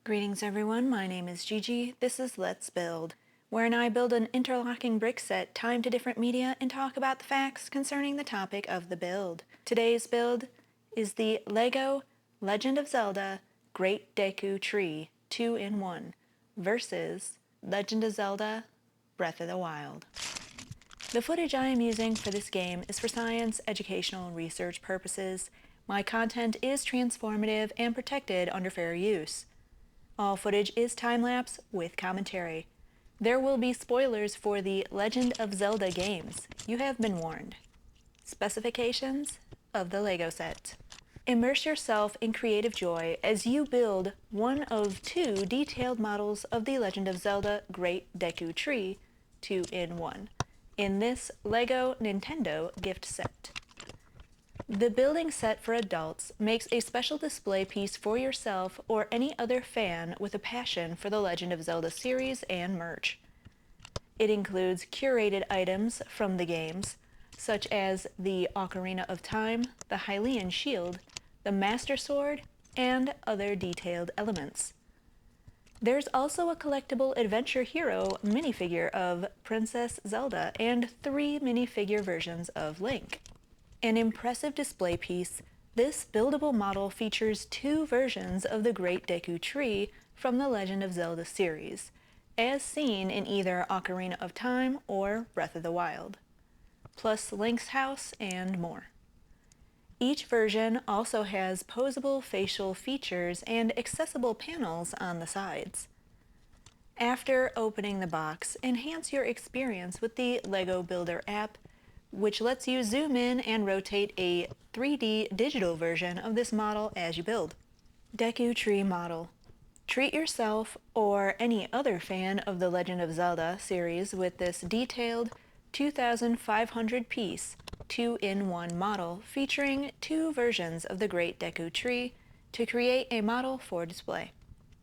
Greetings everyone, my name is Gigi. This is Let's Build, wherein I build an interlocking brick set timed to different media and talk about the facts concerning the topic of the build. Today's build is the LEGO Legend of Zelda Great Deku Tree 2-in-1 versus Legend of Zelda Breath of the Wild. The footage I am using for this game is for science, educational, and research purposes. My content is transformative and protected under fair use. All footage is time-lapse with commentary. There will be spoilers for the Legend of Zelda games. You have been warned. Specifications of the LEGO set. Immerse yourself in creative joy as you build one of two detailed models of the Legend of Zelda Great Deku Tree 2-in-1 in this LEGO Nintendo gift set. The building set for adults makes a special display piece for yourself or any other fan with a passion for the Legend of Zelda series and merch. It includes curated items from the games, such as the Ocarina of Time, the Hylian shield, the Master Sword, and other detailed elements. There's also a collectible Adventure Hero minifigure of Princess Zelda and 3 minifigure versions of Link. An impressive display piece, this buildable model features 2 versions of the Great Deku Tree from the Legend of Zelda series, as seen in either Ocarina of Time or Breath of the Wild, plus Link's house and more. Each version also has posable facial features and accessible panels on the sides. After opening the box, enhance your experience with the LEGO Builder app, which lets you zoom in and rotate a 3D digital version of this model as you build. Deku Tree model. Treat yourself or any other fan of the Legend of Zelda series with this detailed 2,500 piece 2-in-1 model featuring 2 versions of the Great Deku Tree to create a model for display.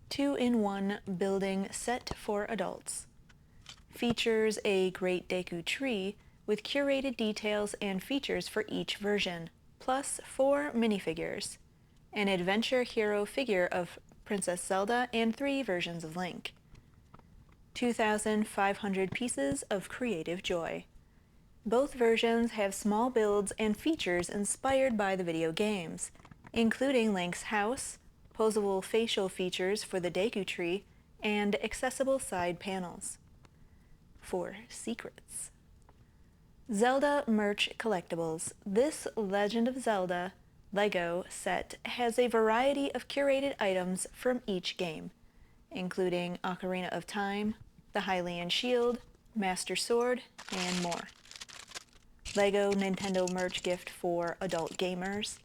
2-in-1 building set for adults. Features a Great Deku Tree with curated details and features for each version, plus 4 minifigures, an Adventure Hero figure of Princess Zelda, and 3 versions of Link. 2,500 pieces of creative joy. Both versions have small builds and features inspired by the video games, including Link's house, posable facial features for the Deku Tree, and accessible side panels. 4 secrets. Zelda merch collectibles. This Legend of Zelda LEGO set has a variety of curated items from each game, including Ocarina of Time, the Hylian shield, Master Sword, and more. LEGO Nintendo merch gift for adult gamers.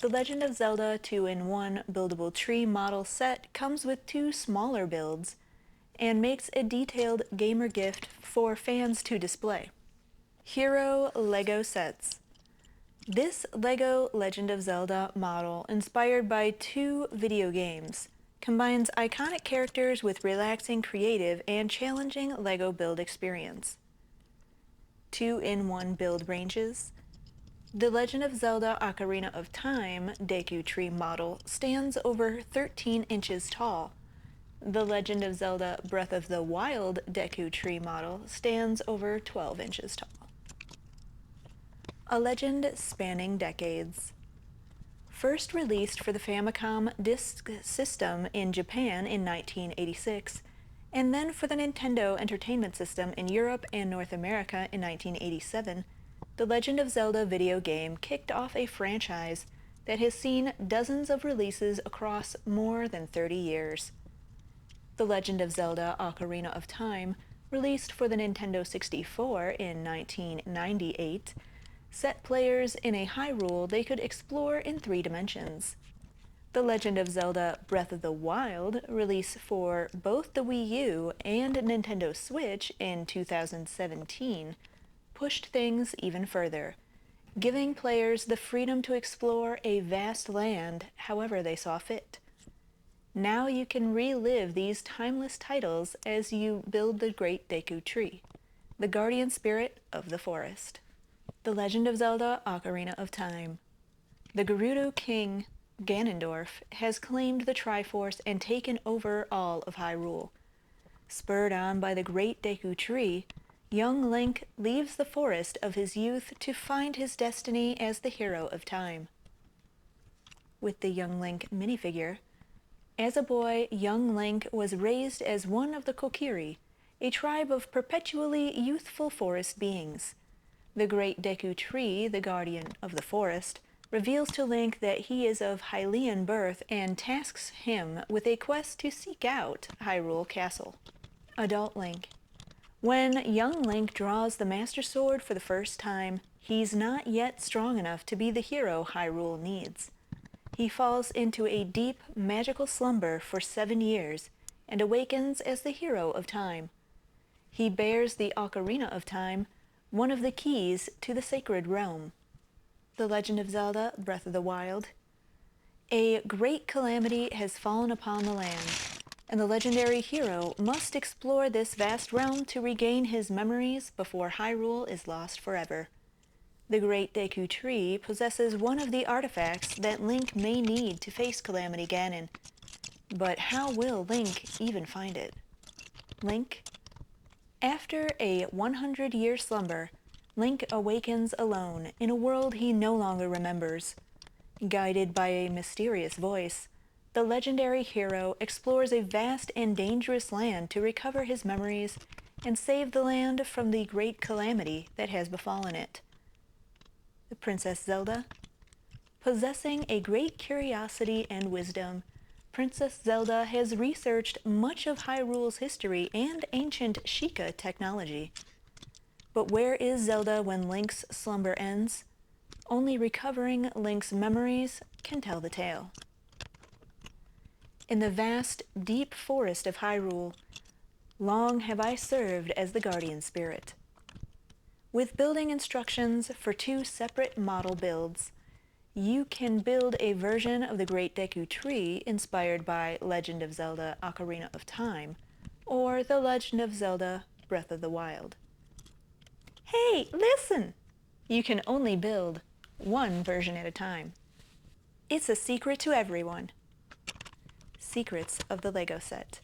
The Legend of Zelda 2-in-1 buildable tree model set comes with 2 smaller builds and makes a detailed gamer gift for fans to display. Hero LEGO sets. This LEGO Legend of Zelda model, inspired by 2 video games, combines iconic characters with relaxing, creative, and challenging LEGO build experience. 2-in-1 build ranges. The Legend of Zelda Ocarina of Time Deku Tree model stands over 13 inches tall. The Legend of Zelda Breath of the Wild Deku Tree model stands over 12 inches tall. A legend spanning decades. First released for the Famicom Disk System in Japan in 1986, and then for the Nintendo Entertainment System in Europe and North America in 1987, the Legend of Zelda video game kicked off a franchise that has seen dozens of releases across more than 30 years. The Legend of Zelda Ocarina of Time, released for the Nintendo 64 in 1998, set players in a Hyrule they could explore in 3 dimensions. The Legend of Zelda Breath of the Wild, released for both the Wii U and Nintendo Switch in 2017, pushed things even further, giving players the freedom to explore a vast land however they saw fit. Now you can relive these timeless titles as you build the Great Deku Tree, the guardian spirit of the forest. The Legend of Zelda Ocarina of Time. The Gerudo King Ganondorf has claimed the Triforce and taken over all of Hyrule. Spurred on by the Great Deku Tree, young Link leaves the forest of his youth to find his destiny as the hero of time. With the Young Link minifigure, as a boy, young Link was raised as one of the Kokiri, a tribe of perpetually youthful forest beings. The Great Deku Tree, the guardian of the forest, reveals to Link that he is of Hylian birth and tasks him with a quest to seek out Hyrule Castle. Adult Link. When young Link draws the Master Sword for the first time, he's not yet strong enough to be the hero Hyrule needs. He falls into a deep, magical slumber for 7 years and awakens as the hero of time. He bears the Ocarina of Time, one of the keys to the sacred realm. The Legend of Zelda, Breath of the Wild. A great calamity has fallen upon the land, and the legendary hero must explore this vast realm to regain his memories before Hyrule is lost forever. The Great Deku Tree possesses one of the artifacts that Link may need to face Calamity Ganon. But how will Link even find it? Link? After a 100-year slumber, Link awakens alone in a world he no longer remembers. Guided by a mysterious voice, the legendary hero explores a vast and dangerous land to recover his memories and save the land from the great calamity that has befallen it. The Princess Zelda. Possessing a great curiosity and wisdom, Princess Zelda has researched much of Hyrule's history and ancient Sheikah technology. But where is Zelda when Link's slumber ends? Only recovering Link's memories can tell the tale. In the vast, deep forest of Hyrule, long have I served as the guardian spirit. With building instructions for 2 separate model builds, you can build a version of the Great Deku Tree inspired by Legend of Zelda Ocarina of Time, or The Legend of Zelda Breath of the Wild. Hey, listen! You can only build one version at a time. It's a secret to everyone. Secrets of the Lego set.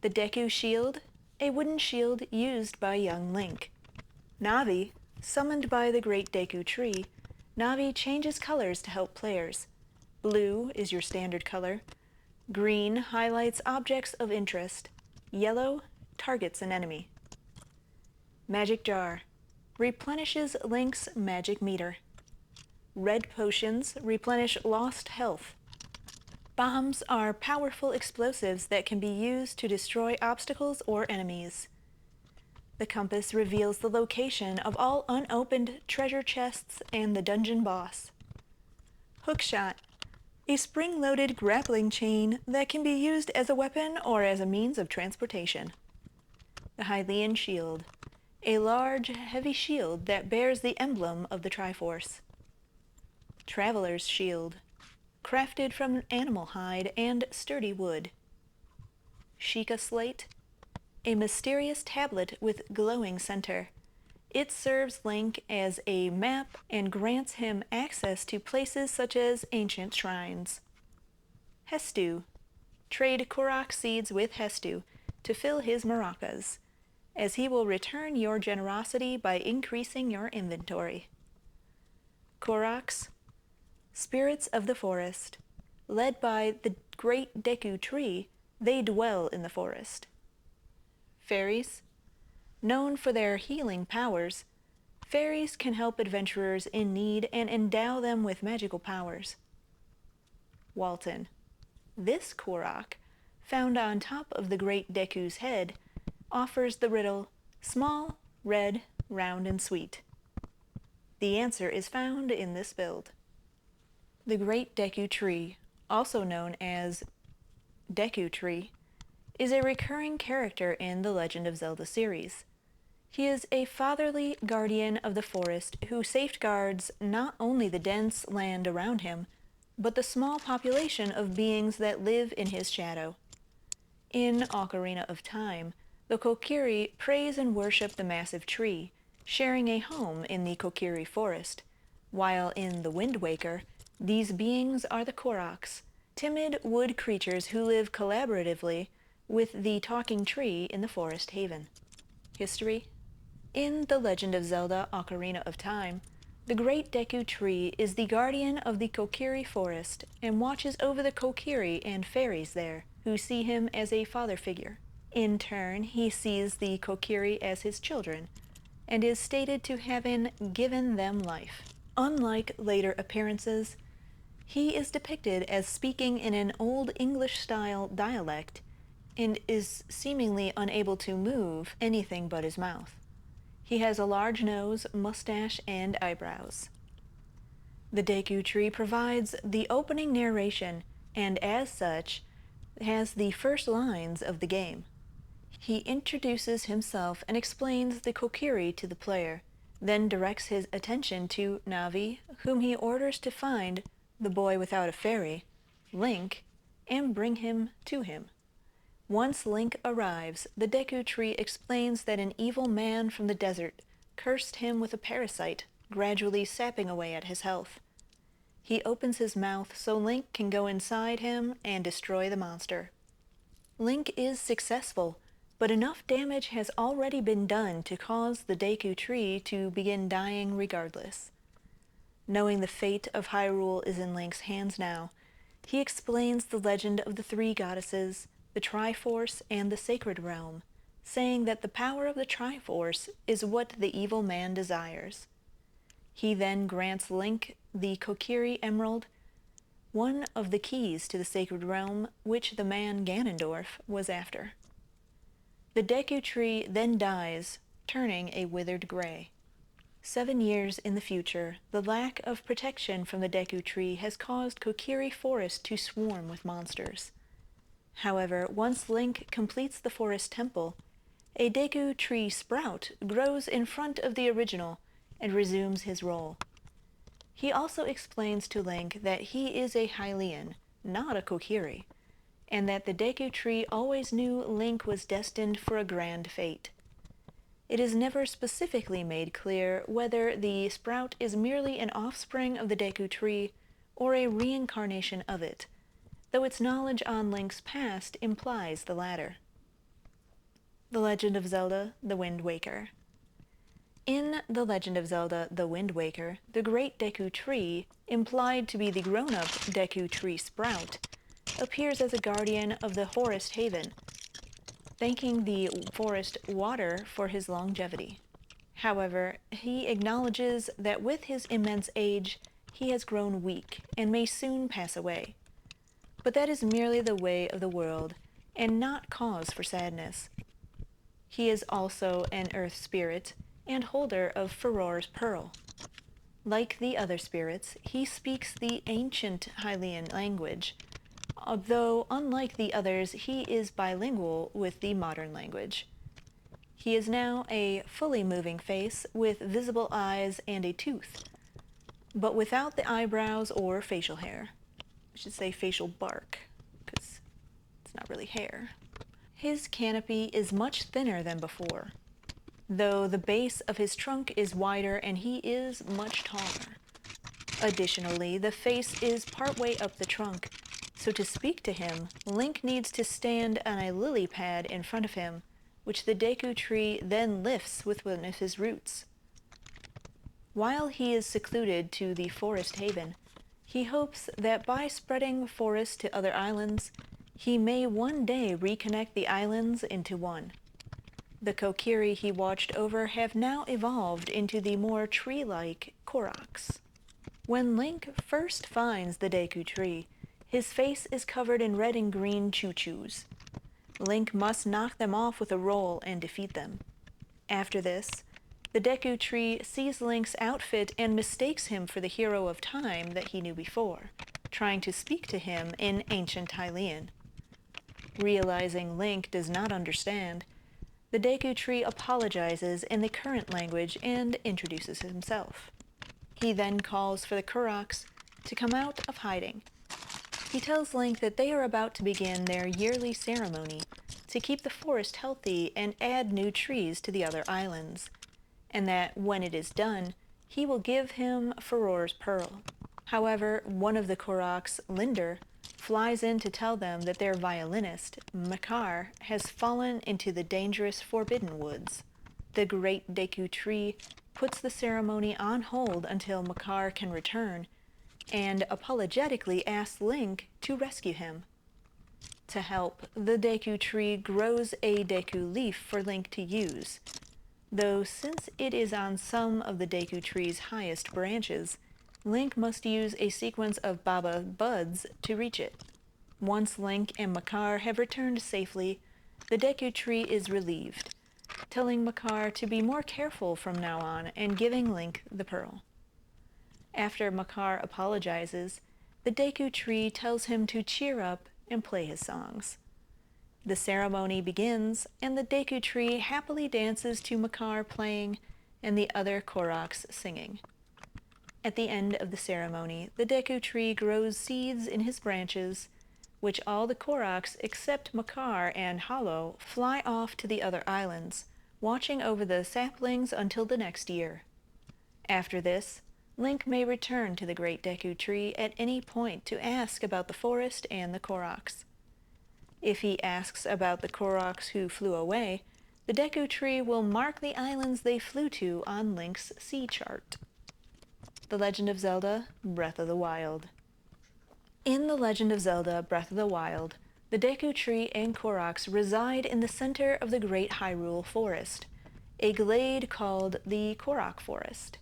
The Deku Shield, a wooden shield used by young Link. Navi, summoned by the Great Deku Tree, Navi changes colors to help players. Blue is your standard color. Green highlights objects of interest. Yellow targets an enemy. Magic Jar replenishes Link's magic meter. Red potions replenish lost health. Bombs are powerful explosives that can be used to destroy obstacles or enemies. The compass reveals the location of all unopened treasure chests and the dungeon boss. Hookshot, a spring-loaded grappling chain that can be used as a weapon or as a means of transportation. The Hylian Shield, a large, heavy shield that bears the emblem of the Triforce. Traveler's Shield, crafted from animal hide and sturdy wood. Sheikah Slate, a mysterious tablet with glowing center. It serves Link as a map and grants him access to places such as ancient shrines. Hestu. Trade Korok seeds with Hestu to fill his maracas, as he will return your generosity by increasing your inventory. Koroks. Spirits of the forest. Led by the Great Deku Tree, they dwell in the forest. Fairies. Known for their healing powers, fairies can help adventurers in need and endow them with magical powers. Walton. This Korok, found on top of the Great Deku's head, offers the riddle, small, red, round, and sweet. The answer is found in this build. The Great Deku Tree, also known as Deku Tree, is a recurring character in the Legend of Zelda series. He is a fatherly guardian of the forest who safeguards not only the dense land around him, but the small population of beings that live in his shadow. In Ocarina of Time, the Kokiri praise and worship the massive tree, sharing a home in the Kokiri Forest, while in The Wind Waker, These beings are the Koroks, timid wood creatures who live collaboratively with the talking tree in the forest haven. History. In The Legend of Zelda: Ocarina of Time, the Great Deku Tree is the guardian of the Kokiri Forest and watches over the Kokiri and fairies there, who see him as a father figure. In turn, he sees the Kokiri as his children, and is stated to have given them life. Unlike later appearances, he is depicted as speaking in an Old English-style dialect and is seemingly unable to move anything but his mouth. He has a large nose, mustache, and eyebrows. The Deku Tree provides the opening narration and, as such, has the first lines of the game. He introduces himself and explains the Kokiri to the player, then directs his attention to Navi, whom he orders to find the boy without a fairy, Link, and bring him to him. Once Link arrives, the Deku Tree explains that an evil man from the desert cursed him with a parasite, gradually sapping away at his health. He opens his mouth so Link can go inside him and destroy the monster. Link is successful, but enough damage has already been done to cause the Deku Tree to begin dying regardless. Knowing the fate of Hyrule is in Link's hands now, he explains the legend of the three goddesses, the Triforce, and the Sacred Realm, saying that the power of the Triforce is what the evil man desires. He then grants Link the Kokiri Emerald, one of the keys to the Sacred Realm which the man Ganondorf was after. The Deku Tree then dies, turning a withered gray. 7 years in the future, the lack of protection from the Deku Tree has caused Kokiri Forest to swarm with monsters. However, once Link completes the forest temple, a Deku Tree sprout grows in front of the original and resumes his role. He also explains to Link that he is a Hylian, not a Kokiri, and that the Deku Tree always knew Link was destined for a grand fate. It is never specifically made clear whether the sprout is merely an offspring of the Deku Tree or a reincarnation of it, though its knowledge on Link's past implies the latter. The Legend of Zelda: The Wind Waker. In The Legend of Zelda: The Wind Waker, the Great Deku Tree, implied to be the grown-up Deku Tree sprout, appears as a guardian of the forest haven, thanking the forest water for his longevity. However, he acknowledges that with his immense age, he has grown weak and may soon pass away. But that is merely the way of the world, and not cause for sadness. He is also an earth spirit and holder of Farore's Pearl. Like the other spirits, he speaks the ancient Hylian language, although unlike the others, he is bilingual with the modern language. He is now a fully moving face with visible eyes and a tooth, but without the eyebrows or facial hair. I should say facial bark, because it's not really hair. His canopy is much thinner than before, though the base of his trunk is wider and he is much taller. Additionally, the face is partway up the trunk, so to speak to him, Link needs to stand on a lily pad in front of him, which the Deku Tree then lifts with one of his roots. While he is secluded to the forest haven, he hopes that by spreading forest to other islands, he may one day reconnect the islands into one. The Kokiri he watched over have now evolved into the more tree-like Koroks. When Link first finds the Deku Tree, his face is covered in red and green choo-choos. Link must knock them off with a roll and defeat them. After this, the Deku Tree sees Link's outfit and mistakes him for the hero of time that he knew before, trying to speak to him in ancient Hylian. Realizing Link does not understand, the Deku Tree apologizes in the current language and introduces himself. He then calls for the Koroks to come out of hiding. He tells Link that they are about to begin their yearly ceremony to keep the forest healthy and add new trees to the other islands, and that when it is done, he will give him Farore's Pearl. However, one of the Koroks, Linder, flies in to tell them that their violinist, Makar, has fallen into the dangerous Forbidden Woods. The Great Deku Tree puts the ceremony on hold until Makar can return, and apologetically asks Link to rescue him. To help, the Deku Tree grows a Deku leaf for Link to use, though since it is on some of the Deku Tree's highest branches, Link must use a sequence of Baba buds to reach it. Once Link and Makar have returned safely, the Deku Tree is relieved, telling Makar to be more careful from now on and giving Link the pearl. After Makar apologizes, the Deku Tree tells him to cheer up and play his songs. The ceremony begins, and the Deku Tree happily dances to Makar playing and the other Koroks singing. At the end of the ceremony, the Deku Tree grows seeds in his branches, which all the Koroks except Makar and Hollow fly off to the other islands, watching over the saplings until the next year. After this, Link may return to the Great Deku Tree at any point to ask about the forest and the Koroks. If he asks about the Koroks who flew away, the Deku Tree will mark the islands they flew to on Link's sea chart. The Legend of Zelda: Breath of the Wild. In The Legend of Zelda: Breath of the Wild, the Deku Tree and Koroks reside in the center of the Great Hyrule Forest, a glade called the Kokiri Forest.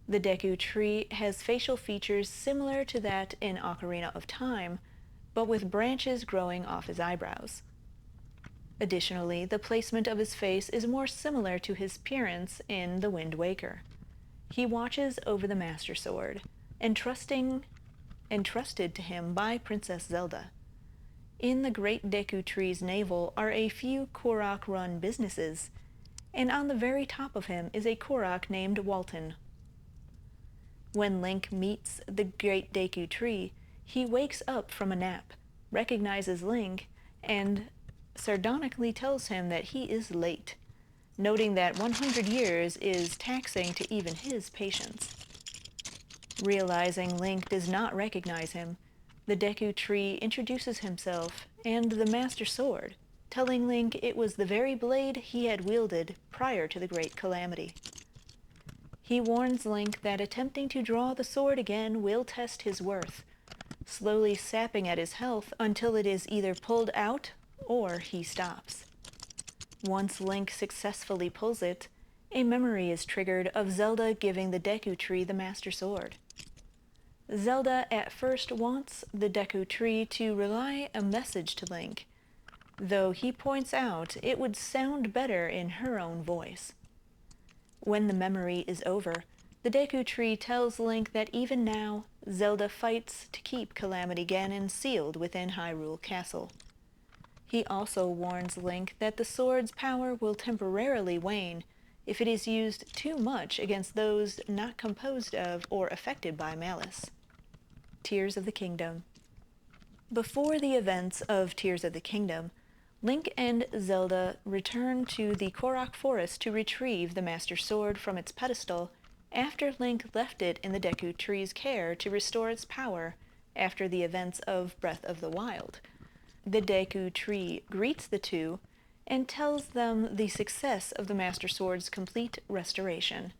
The Deku Tree has facial features similar to that in Ocarina of Time, but with branches growing off his eyebrows. Additionally, the placement of his face is more similar to his appearance in The Wind Waker. He watches over the Master Sword, entrusted to him by Princess Zelda. In the Great Deku Tree's navel are a few Korok-run businesses, and on the very top of him is a Korok named Walton. When Link meets the Great Deku Tree, he wakes up from a nap, recognizes Link, and sardonically tells him that he is late, noting that 100 years is taxing to even his patience. Realizing Link does not recognize him, the Deku Tree introduces himself and the Master Sword, telling Link it was the very blade he had wielded prior to the Great Calamity. He warns Link that attempting to draw the sword again will test his worth, slowly sapping at his health until it is either pulled out or he stops. Once Link successfully pulls it, a memory is triggered of Zelda giving the Deku Tree the Master Sword. Zelda at first wants the Deku Tree to relay a message to Link, though he points out it would sound better in her own voice. When the memory is over, the Deku Tree tells Link that even now, Zelda fights to keep Calamity Ganon sealed within Hyrule Castle. He also warns Link that the sword's power will temporarily wane if it is used too much against those not composed of or affected by malice. Tears of the Kingdom. Before the events of Tears of the Kingdom, Link and Zelda return to the Kokiri Forest to retrieve the Master Sword from its pedestal after Link left it in the Deku Tree's care to restore its power after the events of Breath of the Wild. The Deku Tree greets the two and tells them the success of the Master Sword's complete restoration.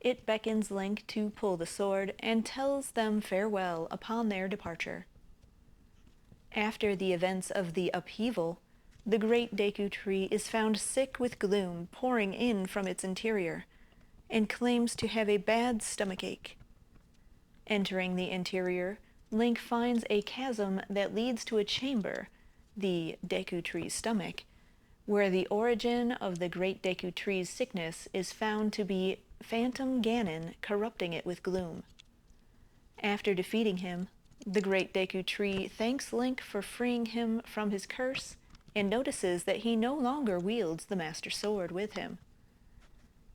It beckons Link to pull the sword and tells them farewell upon their departure. After the events of the upheaval, the Great Deku Tree is found sick with gloom pouring in from its interior, and claims to have a bad stomachache. Entering the interior, Link finds a chasm that leads to a chamber, the Deku Tree's stomach, where the origin of the Great Deku Tree's sickness is found to be Phantom Ganon corrupting it with gloom. After defeating him, the Great Deku Tree thanks Link for freeing him from his curse and notices that he no longer wields the Master Sword with him.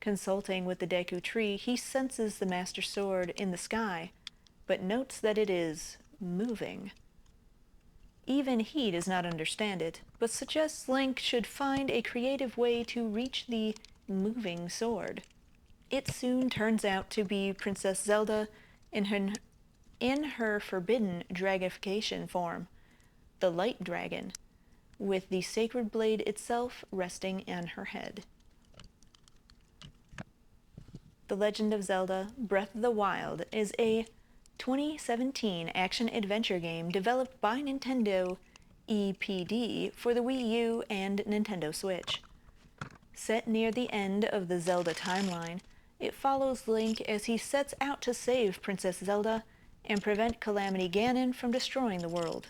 Consulting with the Deku Tree, he senses the Master Sword in the sky, but notes that it is moving. Even he does not understand it, but suggests Link should find a creative way to reach the moving sword. It soon turns out to be Princess Zelda in her forbidden dragification form, the Light Dragon, with the sacred blade itself resting on her head. The Legend of Zelda Breath of the Wild is a 2017 action-adventure game developed by Nintendo EPD for the Wii U and Nintendo Switch. Set near the end of the Zelda timeline, it follows Link as he sets out to save Princess Zelda and prevent Calamity Ganon from destroying the world.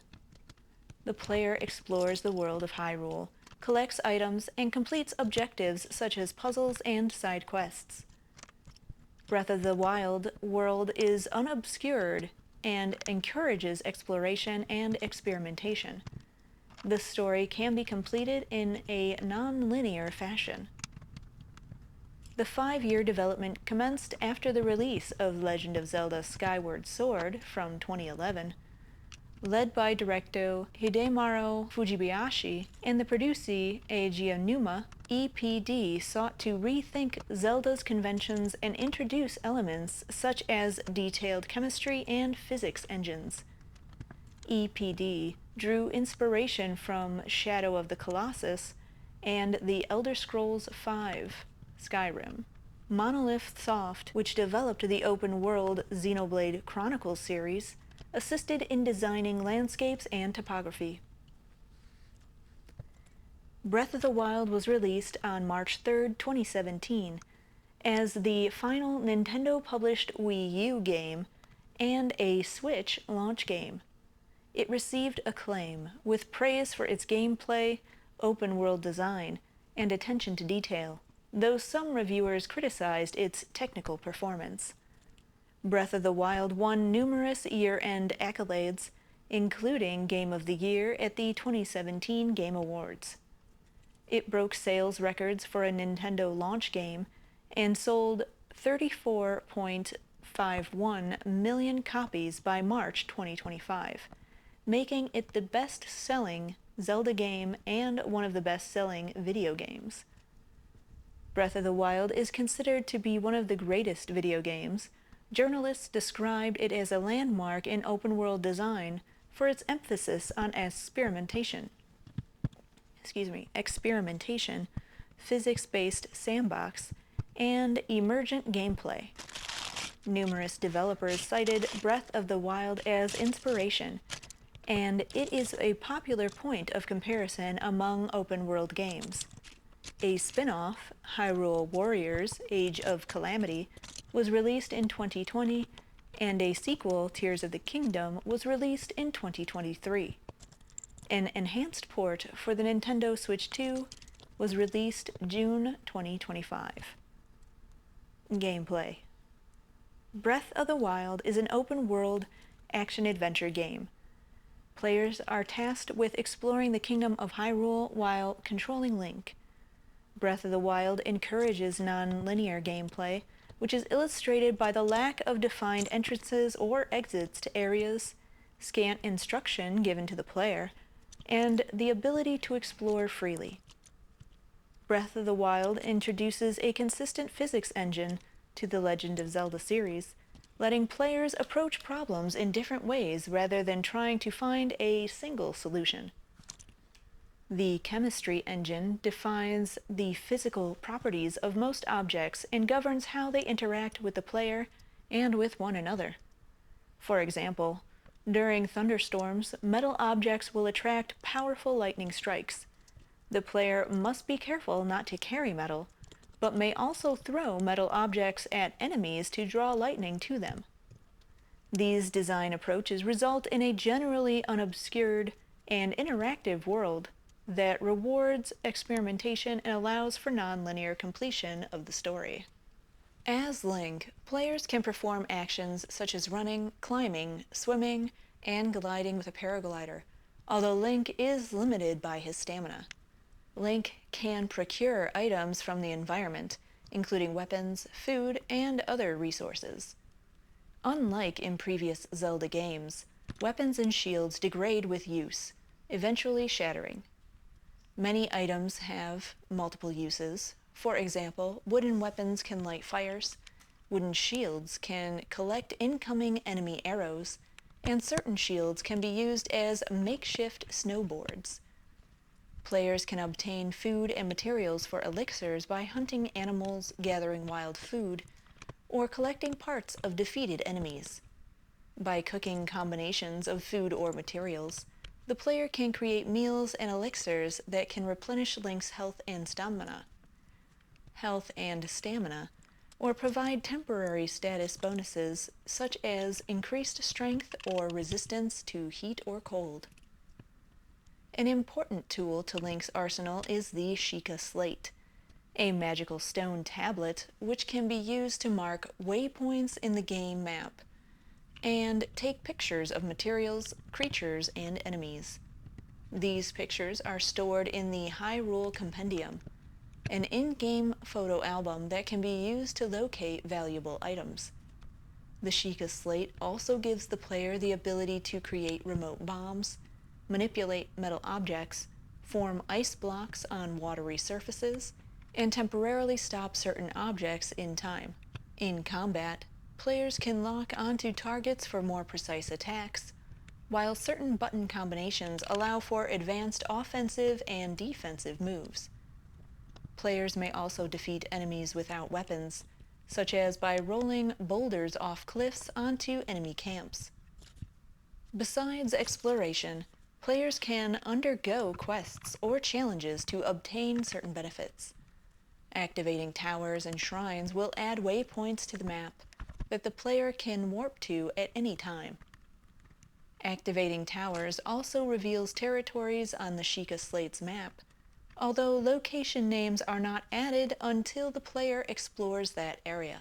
The player explores the world of Hyrule, collects items, and completes objectives such as puzzles and side quests. Breath of the Wild world is unobscured and encourages exploration and experimentation. The story can be completed in a non-linear fashion. The 5-year development commenced after the release of Legend of Zelda Skyward Sword from 2011. Led by director Hidemaru Fujibayashi and the producer Eiji Aonuma, EPD sought to rethink Zelda's conventions and introduce elements such as detailed chemistry and physics engines. EPD drew inspiration from Shadow of the Colossus and The Elder Scrolls V: Skyrim. Monolith Soft, which developed the open-world Xenoblade Chronicles series, assisted in designing landscapes and topography. Breath of the Wild was released on March 3, 2017, as the final Nintendo-published Wii U game and a Switch launch game. It received acclaim, with praise for its gameplay, open-world design, and attention to detail, though some reviewers criticized its technical performance. Breath of the Wild won numerous year-end accolades, including Game of the Year at the 2017 Game Awards. It broke sales records for a Nintendo launch game and sold 34.51 million copies by March 2025, making it the best-selling Zelda game and one of the best-selling video games. Breath of the Wild is considered to be one of the greatest video games. Journalists described it as a landmark in open-world design for its emphasis on experimentation, physics-based sandbox, and emergent gameplay. Numerous developers cited Breath of the Wild as inspiration, and it is a popular point of comparison among open-world games. A spin-off, Hyrule Warriors: Age of Calamity, was released in 2020, and a sequel, Tears of the Kingdom, was released in 2023. An enhanced port for the Nintendo Switch 2 was released June 2025. Gameplay. Breath of the Wild is an open-world action-adventure game. Players are tasked with exploring the Kingdom of Hyrule while controlling Link. Breath of the Wild encourages non-linear gameplay, which is illustrated by the lack of defined entrances or exits to areas, scant instruction given to the player, and the ability to explore freely. Breath of the Wild introduces a consistent physics engine to the Legend of Zelda series, letting players approach problems in different ways rather than trying to find a single solution. The chemistry engine defines the physical properties of most objects and governs how they interact with the player and with one another. For example, during thunderstorms, metal objects will attract powerful lightning strikes. The player must be careful not to carry metal, but may also throw metal objects at enemies to draw lightning to them. These design approaches result in a generally unobscured and interactive world that rewards experimentation and allows for non-linear completion of the story. As Link, players can perform actions such as running, climbing, swimming, and gliding with a paraglider, although Link is limited by his stamina. Link can procure items from the environment, including weapons, food, and other resources. Unlike in previous Zelda games, weapons and shields degrade with use, eventually shattering. Many items have multiple uses. For example, wooden weapons can light fires, Wooden shields can collect incoming enemy arrows, and certain shields can be used as makeshift snowboards. Players can obtain food and materials for elixirs by hunting animals, gathering wild food, or collecting parts of defeated enemies. By cooking combinations of food or materials, the player can create meals and elixirs that can replenish Link's health and stamina, or provide temporary status bonuses such as increased strength or resistance to heat or cold. An important tool to Link's arsenal is the Sheikah Slate, a magical stone tablet which can be used to mark waypoints in the game map and take pictures of materials, creatures, and enemies. These pictures are stored in the Hyrule Compendium, an in-game photo album that can be used to locate valuable items. The Sheikah Slate also gives the player the ability to create remote bombs, manipulate metal objects, form ice blocks on watery surfaces, and temporarily stop certain objects in time. In combat, players can lock onto targets for more precise attacks, while certain button combinations allow for advanced offensive and defensive moves. Players may also defeat enemies without weapons, such as by rolling boulders off cliffs onto enemy camps. Besides exploration, players can undergo quests or challenges to obtain certain benefits. Activating towers and shrines will add waypoints to the map that the player can warp to at any time. Activating towers also reveals territories on the Sheikah Slate's map, although location names are not added until the player explores that area.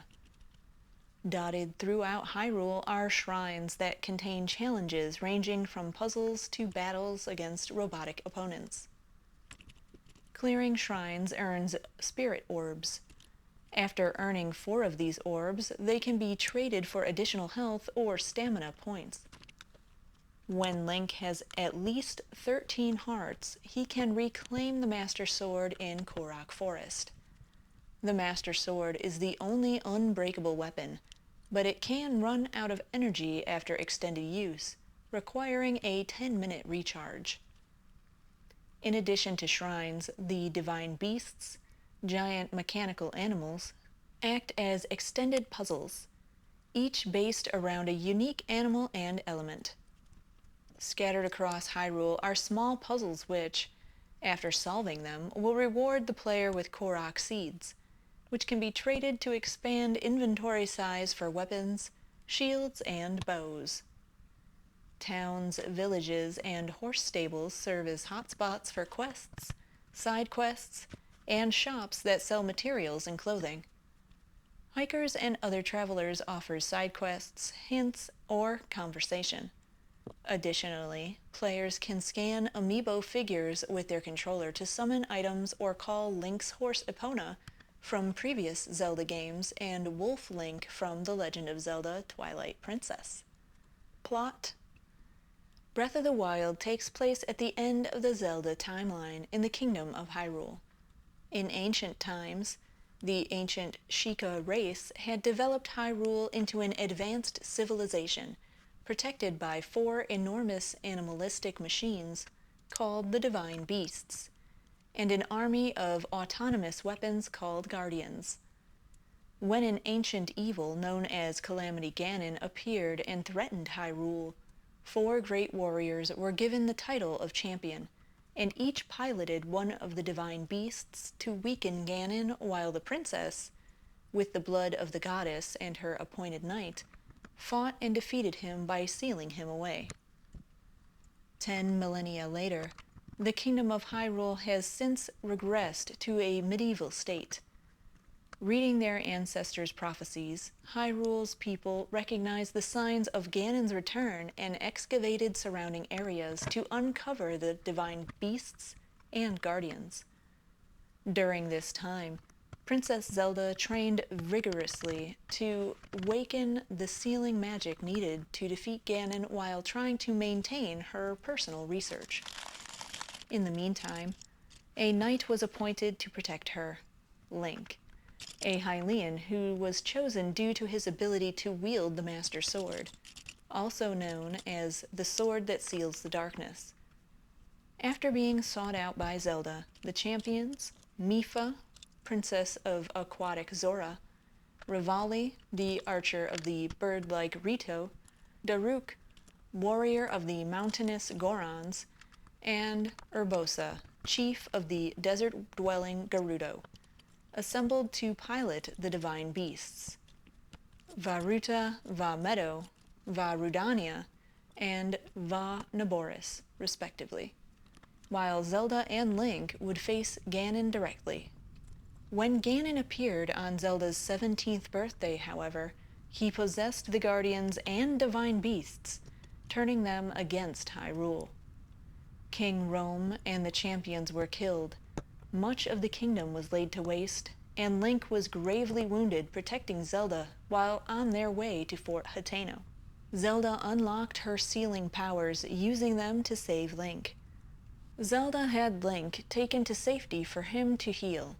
Dotted throughout Hyrule are shrines that contain challenges ranging from puzzles to battles against robotic opponents. Clearing shrines earns spirit orbs. After earning 4 of these orbs, they can be traded for additional health or stamina points. When Link has at least 13 hearts, he can reclaim the Master Sword in Kokiri Forest. The Master Sword is the only unbreakable weapon, but it can run out of energy after extended use, requiring a 10-minute recharge. In addition to shrines, the divine beasts, giant mechanical animals, act as extended puzzles, each based around a unique animal and element. Scattered across Hyrule are small puzzles which, after solving them, will reward the player with Korok seeds, which can be traded to expand inventory size for weapons, shields, and bows. Towns, villages, and horse stables serve as hotspots for quests, side quests, and shops that sell materials and clothing. Hikers and other travelers offer side quests, hints, or conversation. Additionally, players can scan amiibo figures with their controller to summon items or call Link's horse Epona from previous Zelda games and Wolf Link from The Legend of Zelda Twilight Princess. Plot: Breath of the Wild takes place at the end of the Zelda timeline in the Kingdom of Hyrule. In ancient times, the ancient Sheikah race had developed Hyrule into an advanced civilization, protected by 4 enormous animalistic machines called the Divine Beasts, and an army of autonomous weapons called Guardians. When an ancient evil known as Calamity Ganon appeared and threatened Hyrule, 4 great warriors were given the title of champion, and each piloted one of the divine beasts to weaken Ganon, while the princess, with the blood of the goddess and her appointed knight, fought and defeated him by sealing him away. 10 millennia later, the Kingdom of Hyrule has since regressed to a medieval state. Reading their ancestors' prophecies, Hyrule's people recognized the signs of Ganon's return and excavated surrounding areas to uncover the divine beasts and guardians. During this time, Princess Zelda trained vigorously to waken the sealing magic needed to defeat Ganon while trying to maintain her personal research. In the meantime, a knight was appointed to protect her, Link. a Hylian who was chosen due to his ability to wield the Master Sword, also known as the Sword that Seals the Darkness. After being sought out by Zelda, the champions, Mipha, Princess of Aquatic Zora, Rivali, the archer of the bird-like Rito, Daruk, warrior of the mountainous Gorons, and Urbosa, chief of the desert-dwelling Gerudo, assembled to pilot the divine beasts, Varuta Va Meadow, Va Rudania, and Va Naboris, respectively, while Zelda and Link would face Ganon directly. When Ganon appeared on Zelda's 17th birthday, however, he possessed the Guardians and divine beasts, turning them against Hyrule. King Rhoam and the champions were killed. Much of the kingdom was laid to waste, and Link was gravely wounded protecting Zelda while on their way to Fort Hateno. Zelda unlocked her sealing powers, using them to save Link. Zelda had Link taken to safety for him to heal,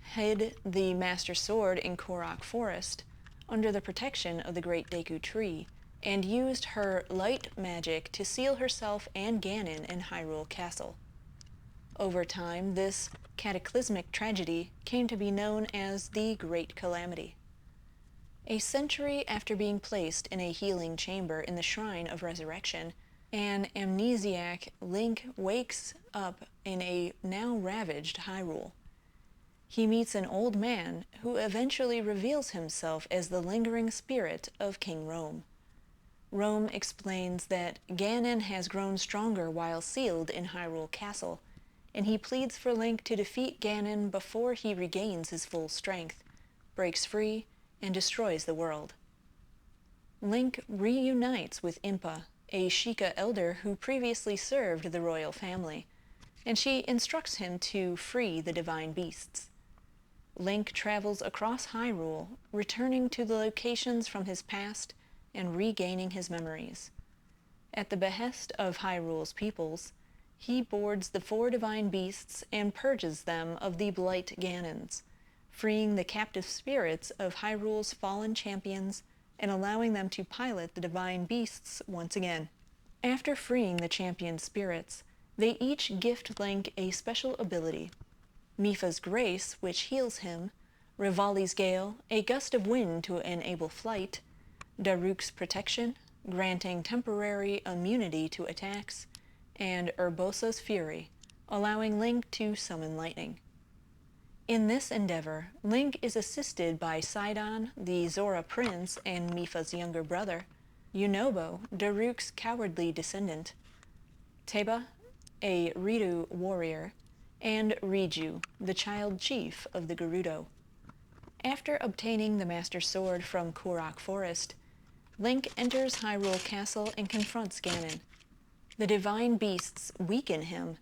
hid the Master Sword in Koroks Forest under the protection of the Great Deku Tree, and used her light magic to seal herself and Ganon in Hyrule Castle. Over time, this cataclysmic tragedy came to be known as the Great Calamity. A century after being placed in a healing chamber in the Shrine of Resurrection, an amnesiac Link wakes up in a now ravaged Hyrule. He meets an old man who eventually reveals himself as the lingering spirit of King Rhoam. Rhoam explains that Ganon has grown stronger while sealed in Hyrule Castle, and he pleads for Link to defeat Ganon before he regains his full strength, breaks free, and destroys the world. Link reunites with Impa, a Sheikah elder who previously served the royal family, and she instructs him to free the divine beasts. Link travels across Hyrule, returning to the locations from his past and regaining his memories. At the behest of Hyrule's peoples, he boards the 4 divine beasts and purges them of the Blight Ganons, freeing the captive spirits of Hyrule's fallen champions and allowing them to pilot the divine beasts once again. After freeing the champion spirits, they each gift Link a special ability: Mipha's Grace, which heals him, Rivali's Gale, a gust of wind to enable flight, Daruk's Protection, granting temporary immunity to attacks, and Urbosa's Fury, allowing Link to summon lightning. In this endeavor, Link is assisted by Sidon, the Zora prince and Mipha's younger brother, Yunobo, Daruk's cowardly descendant, Teba, a Ritu warrior, and Riju, the child chief of the Gerudo. After obtaining the Master Sword from Koroks Forest, Link enters Hyrule Castle and confronts Ganon. The divine beasts weaken him,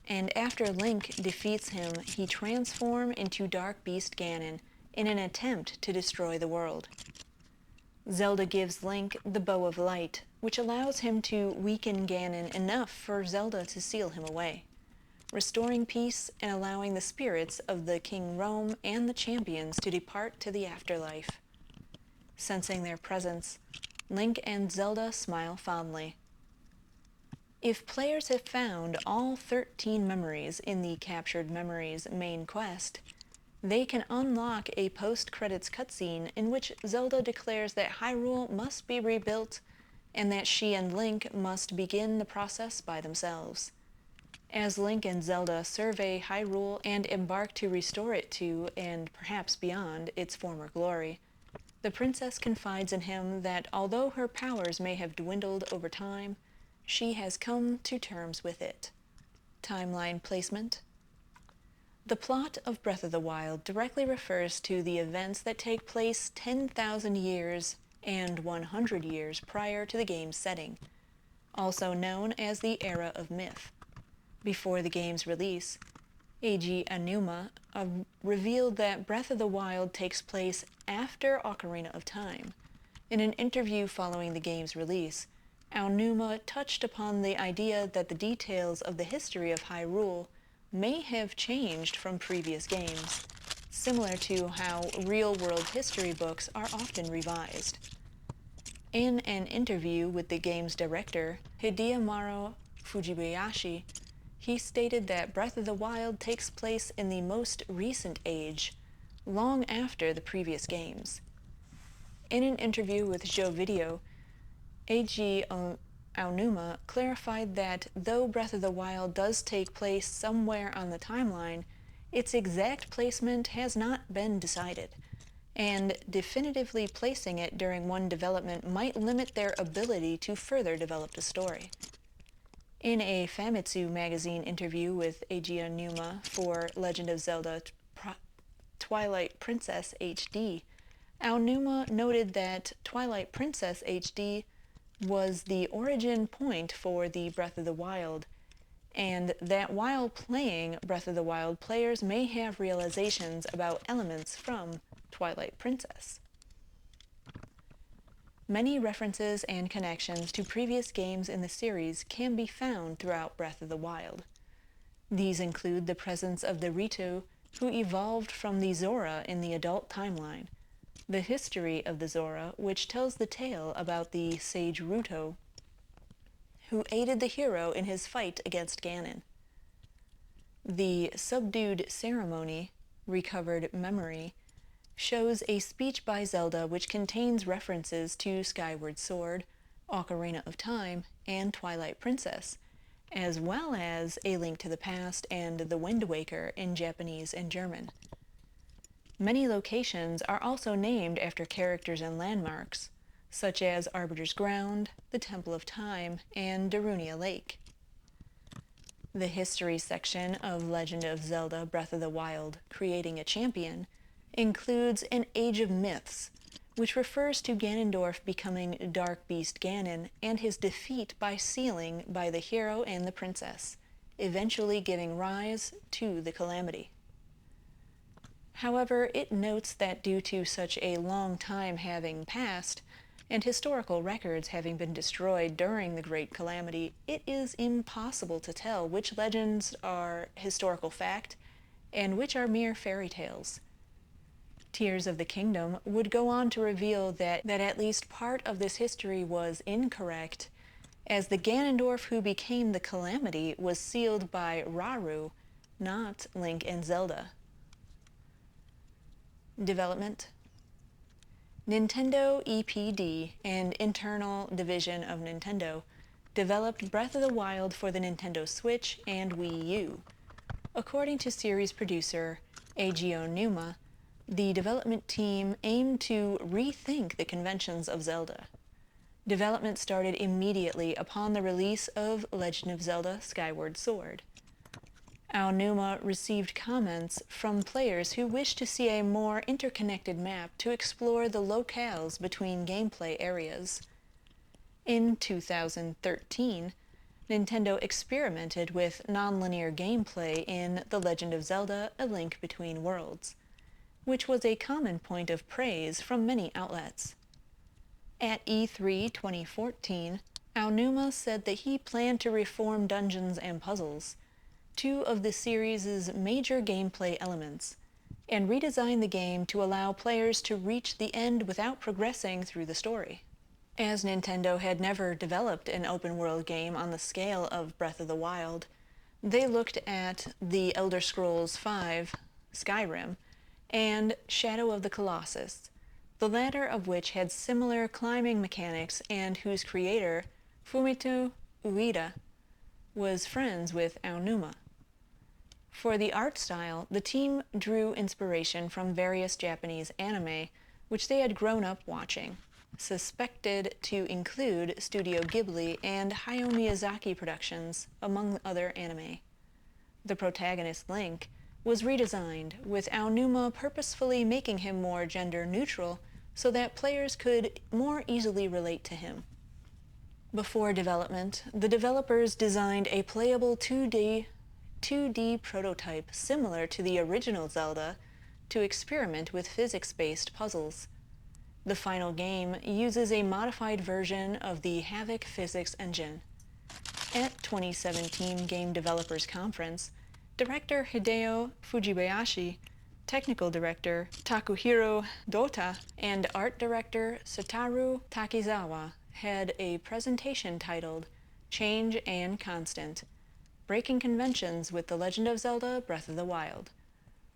and after Link defeats him, he transforms into Dark Beast Ganon in an attempt to destroy the world. Zelda gives Link the Bow of Light, which allows him to weaken Ganon enough for Zelda to seal him away, restoring peace and allowing the spirits of the King Rhoam and the champions to depart to the afterlife. Sensing their presence, Link and Zelda smile fondly. If players have found all 13 memories in the Captured Memories main quest, they can unlock a post-credits cutscene in which Zelda declares that Hyrule must be rebuilt and that she and Link must begin the process by themselves. As Link and Zelda survey Hyrule and embark to restore it to, and perhaps beyond, its former glory, the princess confides in him that although her powers may have dwindled over time, she has come to terms with it. Timeline placement. The plot of Breath of the Wild directly refers to the events that take place 10,000 years and 100 years prior to the game's setting, also known as the Era of Myth. Before the game's release, Eiji Aonuma revealed that Breath of the Wild takes place after Ocarina of Time. In an interview following the game's release, Aonuma touched upon the idea that the details of the history of Hyrule may have changed from previous games, similar to how real-world history books are often revised. In an interview with the game's director, Hideyamaru Fujibayashi, he stated that Breath of the Wild takes place in the most recent age, long after the previous games. In an interview with Joe Video, Eiji Aonuma clarified that though Breath of the Wild does take place somewhere on the timeline, its exact placement has not been decided, and definitively placing it during one development might limit their ability to further develop the story. In a Famitsu magazine interview with Eiji Aonuma for Legend of Zelda Twilight Princess HD, Aonuma noted that Twilight Princess HD was the origin point for the Breath of the Wild, and that while playing Breath of the Wild, players may have realizations about elements from Twilight Princess. Many references and connections to previous games in the series can be found throughout Breath of the Wild. These include the presence of the Ritu, who evolved from the Zora in the adult timeline, the history of the Zora, which tells the tale about the sage Ruto, who aided the hero in his fight against Ganon. The subdued ceremony, recovered memory, shows a speech by Zelda which contains references to Skyward Sword, Ocarina of Time, and Twilight Princess, as well as A Link to the Past and The Wind Waker in Japanese and German. Many locations are also named after characters and landmarks, such as Arbiter's Ground, the Temple of Time, and Darunia Lake. The history section of Legend of Zelda Breath of the Wild, Creating a Champion, includes an Age of Myths, which refers to Ganondorf becoming Dark Beast Ganon and his defeat by sealing by the hero and the princess, eventually giving rise to the Calamity. However, it notes that due to such a long time having passed, and historical records having been destroyed during the Great Calamity, it is impossible to tell which legends are historical fact and which are mere fairy tales. Tears of the Kingdom would go on to reveal that at least part of this history was incorrect, as the Ganondorf who became the Calamity was sealed by Rauru, not Link and Zelda. Development. Nintendo EPD, an internal division of Nintendo, developed Breath of the Wild for the Nintendo Switch and Wii U. According to series producer Eiji Aonuma, the development team aimed to rethink the conventions of Zelda. Development started immediately upon the release of Legend of Zelda Skyward Sword. Aonuma received comments from players who wished to see a more interconnected map to explore the locales between gameplay areas. In 2013, Nintendo experimented with non-linear gameplay in The Legend of Zelda: A Link Between Worlds, which was a common point of praise from many outlets. At E3 2014, Aonuma said that he planned to reform dungeons and puzzles, two of the series' major gameplay elements, and redesign the game to allow players to reach the end without progressing through the story. As Nintendo had never developed an open-world game on the scale of Breath of the Wild, they looked at The Elder Scrolls V, Skyrim, and Shadow of the Colossus, the latter of which had similar climbing mechanics and whose creator, Fumito Ueda, was friends with Aonuma. For the art style, the team drew inspiration from various Japanese anime, which they had grown up watching, suspected to include Studio Ghibli and Hayao Miyazaki productions, among other anime. The protagonist, Link, was redesigned, with Aonuma purposefully making him more gender-neutral so that players could more easily relate to him. Before development, the developers designed a playable 2D prototype similar to the original Zelda to experiment with physics-based puzzles. The final game uses a modified version of the Havok physics engine. At 2017 Game Developers Conference, director Hideo Fujibayashi technical director Takuhiro Dota, and art director Satoru Takizawa had a presentation titled Change and Constant, Breaking Conventions with The Legend of Zelda Breath of the Wild,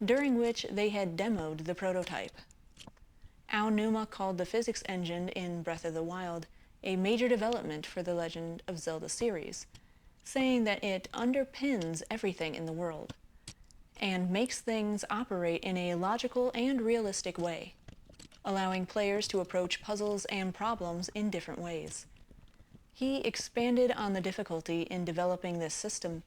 during which they had demoed the prototype. Aonuma called the physics engine in Breath of the Wild a major development for the Legend of Zelda series, saying that it underpins everything in the world and makes things operate in a logical and realistic way, allowing players to approach puzzles and problems in different ways. He expanded on the difficulty in developing this system,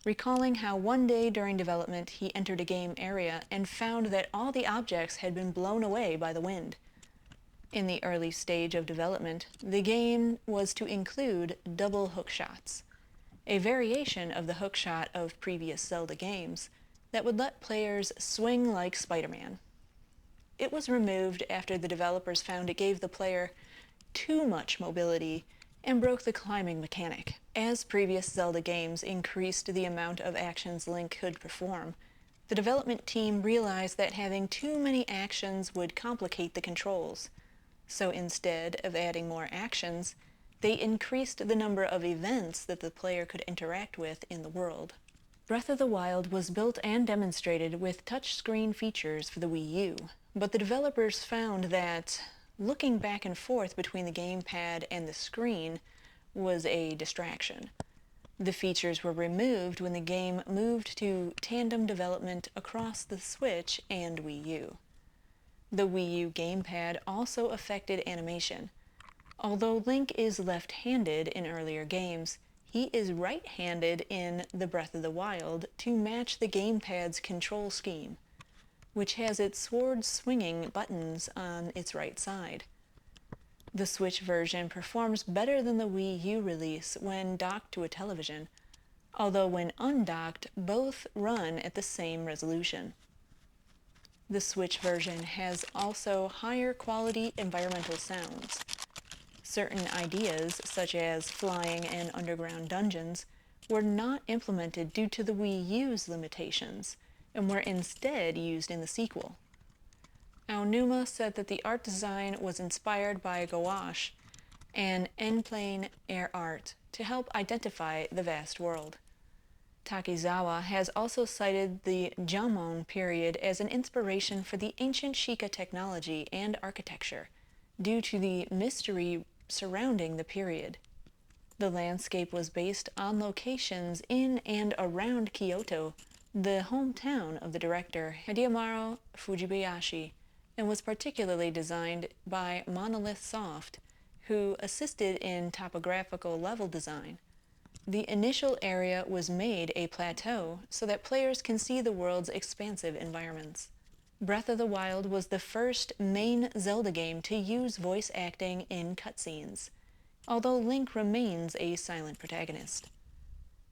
recalling how one day during development he entered a game area and found that all the objects had been blown away by the wind. In the early stage of development, the game was to include double hookshots, a variation of the hookshot of previous Zelda games that would let players swing like Spider-Man. It was removed after the developers found it gave the player too much mobility and broke the climbing mechanic. As previous Zelda games increased the amount of actions Link could perform, the development team realized that having too many actions would complicate the controls. So instead of adding more actions, they increased the number of events that the player could interact with in the world. Breath of the Wild was built and demonstrated with touchscreen features for the Wii U, but the developers found that looking back and forth between the gamepad and the screen was a distraction. The features were removed when the game moved to tandem development across the Switch and Wii U. The Wii U gamepad also affected animation. Although Link is left-handed in earlier games, he is right-handed in the Breath of the Wild to match the gamepad's control scheme, which has its sword-swinging buttons on its right side. The Switch version performs better than the Wii U release when docked to a television, although when undocked, both run at the same resolution. The Switch version has also higher quality environmental sounds. Certain ideas, such as flying and underground dungeons, were not implemented due to the Wii U's limitations, and were instead used in the sequel. Aonuma said that the art design was inspired by gouache and end-plane air art to help identify the vast world. Takizawa has also cited the Jomon period as an inspiration for the ancient Sheikah technology and architecture, due to the mystery surrounding the period. The landscape was based on locations in and around Kyoto, the hometown of the director Hidemaru Fujibayashi, and was particularly designed by Monolith Soft, who assisted in topographical level design. The initial area was made a plateau so that players can see the world's expansive environments. Breath of the Wild was the first main Zelda game to use voice acting in cutscenes, although Link remains a silent protagonist.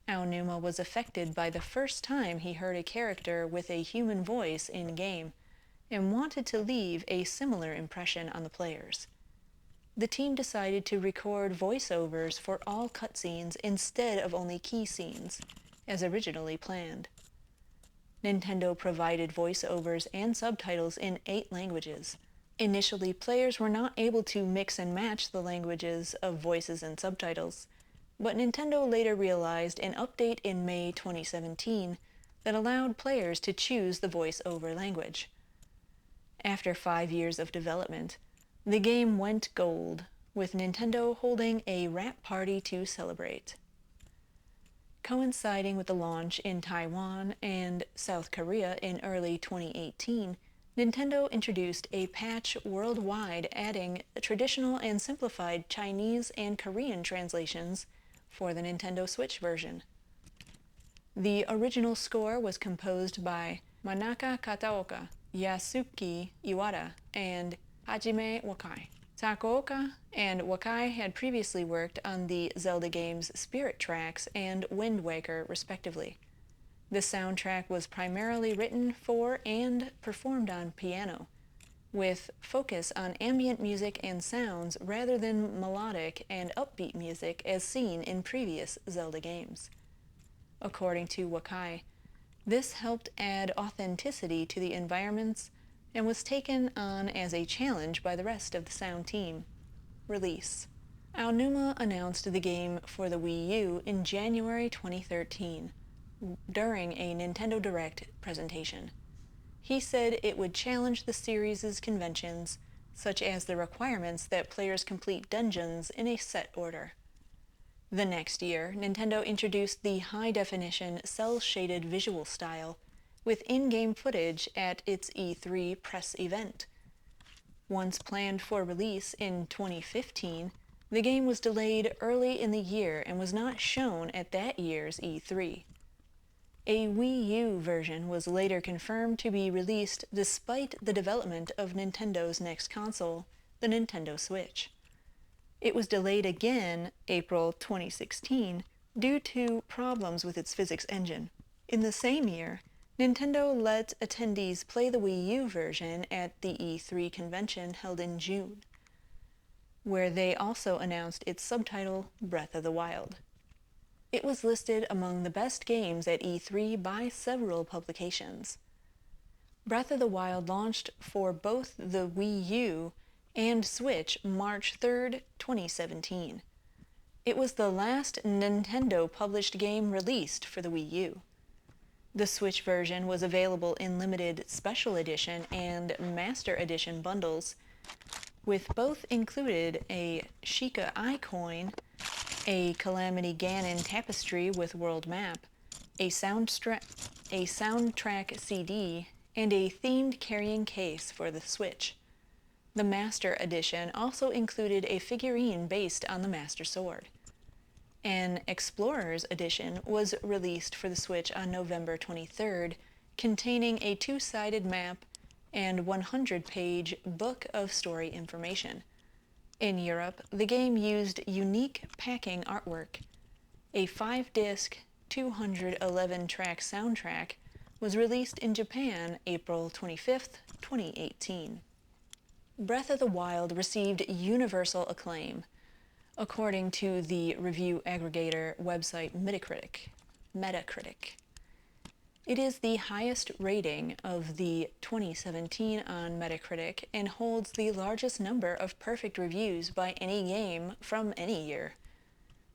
Aonuma was affected by the first time he heard a character with a human voice in-game, and wanted to leave a similar impression on the players. The team decided to record voiceovers for all cutscenes instead of only key scenes, as originally planned. Nintendo provided voiceovers and subtitles in 8 languages. Initially, players were not able to mix and match the languages of voices and subtitles, but Nintendo later realized an update in May 2017 that allowed players to choose the voice-over language. After 5 years of development, the game went gold, with Nintendo holding a wrap party to celebrate. Coinciding with the launch in Taiwan and South Korea in early 2018, Nintendo introduced a patch worldwide adding traditional and simplified Chinese and Korean translations for the Nintendo Switch version. The original score was composed by Manaka Kataoka, Yasuki Iwata, and Hajime Wakai. Takaoka and Wakai had previously worked on the Zelda games Spirit Tracks and Wind Waker, respectively. The soundtrack was primarily written for and performed on piano, with focus on ambient music and sounds rather than melodic and upbeat music as seen in previous Zelda games. According to Wakai, This helped add authenticity to the environments and was taken on as a challenge by the rest of the Sound team. Release. Aonuma announced the game for the Wii U in January 2013 during a Nintendo Direct presentation. He said it would challenge the series' conventions, such as the requirements that players complete dungeons in a set order. The next year, Nintendo introduced the high-definition, cel-shaded visual style with in-game footage at its E3 press event. Once planned for release in 2015, the game was delayed early in the year and was not shown at that year's E3. A Wii U version was later confirmed to be released despite the development of Nintendo's next console, the Nintendo Switch. It was delayed again April 2016 due to problems with its physics engine. In the same year, Nintendo let attendees play the Wii U version at the E3 convention held in June, where they also announced its subtitle, Breath of the Wild. It was listed among the best games at E3 by several publications. Breath of the Wild launched for both the Wii U and Switch March 3, 2017. It was the last Nintendo-published game released for the Wii U. The Switch version was available in limited Special Edition and Master Edition bundles, with both included a Sheikah Eye coin, a Calamity Ganon tapestry with world map, a soundtrack CD, and a themed carrying case for the Switch. The Master Edition also included a figurine based on the Master Sword. An Explorer's Edition was released for the Switch on November 23rd, containing a two-sided map and 100-page book of story information. In Europe, the game used unique packing artwork. A 5-disc, 211-track soundtrack was released in Japan April 25, 2018. Breath of the Wild received universal acclaim, according to the review aggregator website Metacritic. It is the highest rating of the 2017 on Metacritic and holds the largest number of perfect reviews by any game from any year.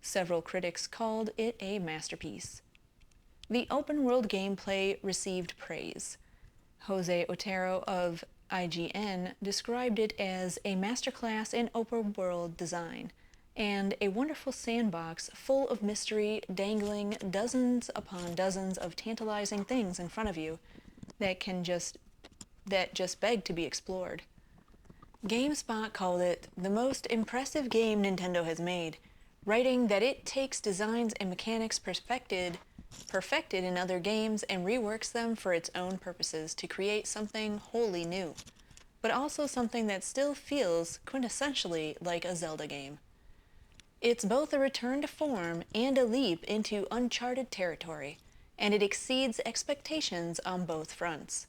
Several critics called it a masterpiece. The open-world gameplay received praise. Jose Otero of IGN described it as a masterclass in open-world design and a wonderful sandbox full of mystery, dangling dozens upon dozens of tantalizing things in front of you that just beg to be explored. GameSpot called it the most impressive game Nintendo has made, writing that it takes designs and mechanics perfected in other games and reworks them for its own purposes to create something wholly new, but also something that still feels quintessentially like a Zelda game. It's both a return to form and a leap into uncharted territory, and it exceeds expectations on both fronts.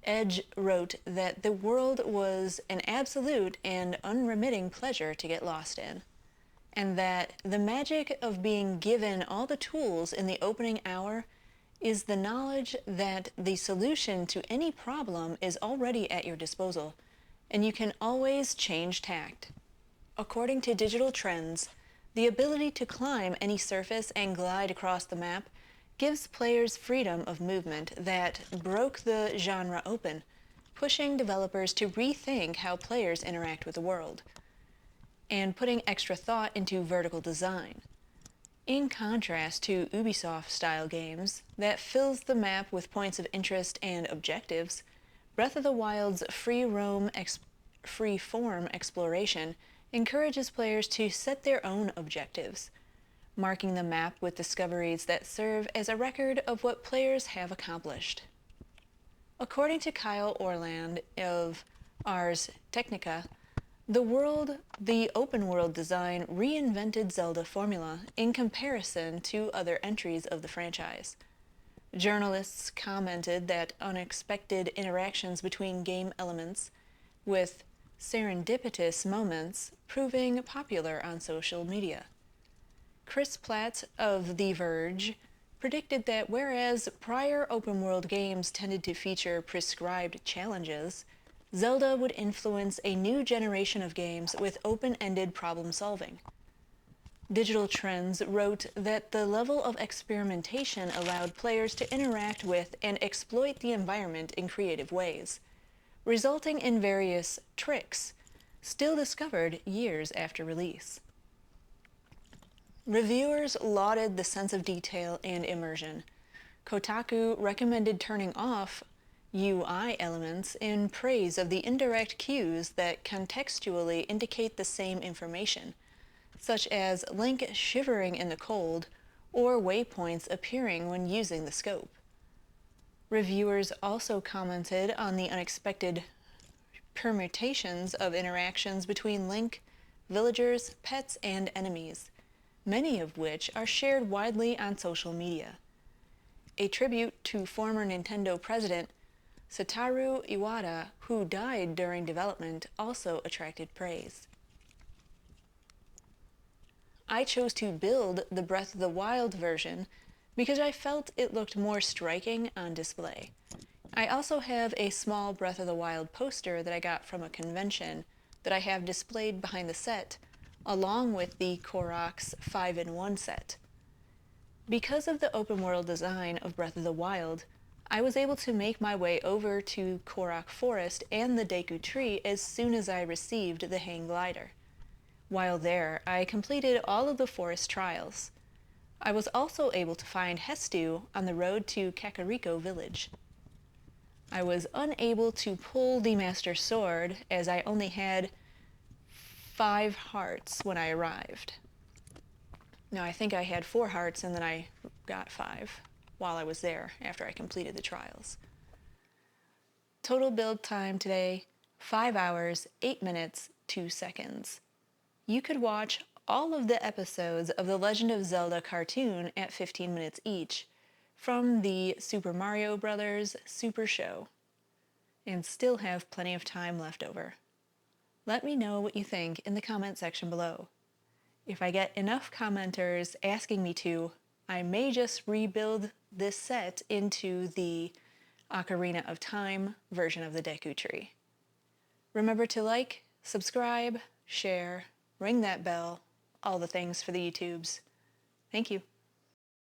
Edge wrote that the world was an absolute and unremitting pleasure to get lost in, and that the magic of being given all the tools in the opening hour is the knowledge that the solution to any problem is already at your disposal, and you can always change tact. According to Digital Trends, the ability to climb any surface and glide across the map gives players freedom of movement that broke the genre open, pushing developers to rethink how players interact with the world, and putting extra thought into vertical design. In contrast to Ubisoft-style games that fills the map with points of interest and objectives, Breath of the Wild's free-form exploration encourages players to set their own objectives, marking the map with discoveries that serve as a record of what players have accomplished. According to Kyle Orland of Ars Technica, the open-world design reinvented Zelda formula in comparison to other entries of the franchise. Journalists commented that unexpected interactions between game elements, with serendipitous moments proving popular on social media. Chris Platt of The Verge predicted that whereas prior open-world games tended to feature prescribed challenges, Zelda would influence a new generation of games with open-ended problem-solving. Digital Trends wrote that the level of experimentation allowed players to interact with and exploit the environment in creative ways, resulting in various tricks, still discovered years after release. Reviewers lauded the sense of detail and immersion. Kotaku recommended turning off UI elements in praise of the indirect cues that contextually indicate the same information, such as Link shivering in the cold or waypoints appearing when using the scope. Reviewers also commented on the unexpected permutations of interactions between Link, villagers, pets, and enemies, many of which are shared widely on social media. A tribute to former Nintendo president Satoru Iwata, who died during development, also attracted praise. I chose to build the Breath of the Wild version because I felt it looked more striking on display. I also have a small Breath of the Wild poster that I got from a convention that I have displayed behind the set, along with the Koroks 5-in-1 set. Because of the open-world design of Breath of the Wild, I was able to make my way over to Kokiri Forest and the Deku Tree as soon as I received the hang glider. While there, I completed all of the forest trials. I was also able to find Hestu on the road to Kakariko village. I was unable to pull the Master Sword as I only had 5 hearts when I arrived. No, I think I had 4 hearts and then I got 5 while I was there after I completed the trials. Total build time today, 5 hours, 8 minutes, 2 seconds. You could watch all of the episodes of the Legend of Zelda cartoon at 15 minutes each from the Super Mario Bros. Super Show and still have plenty of time left over. Let me know what you think in the comment section below. If I get enough commenters asking me to, I may just rebuild this set into the Ocarina of Time version of the Deku Tree. Remember to like, subscribe, share, ring that bell, all the things for the YouTubes. Thank you.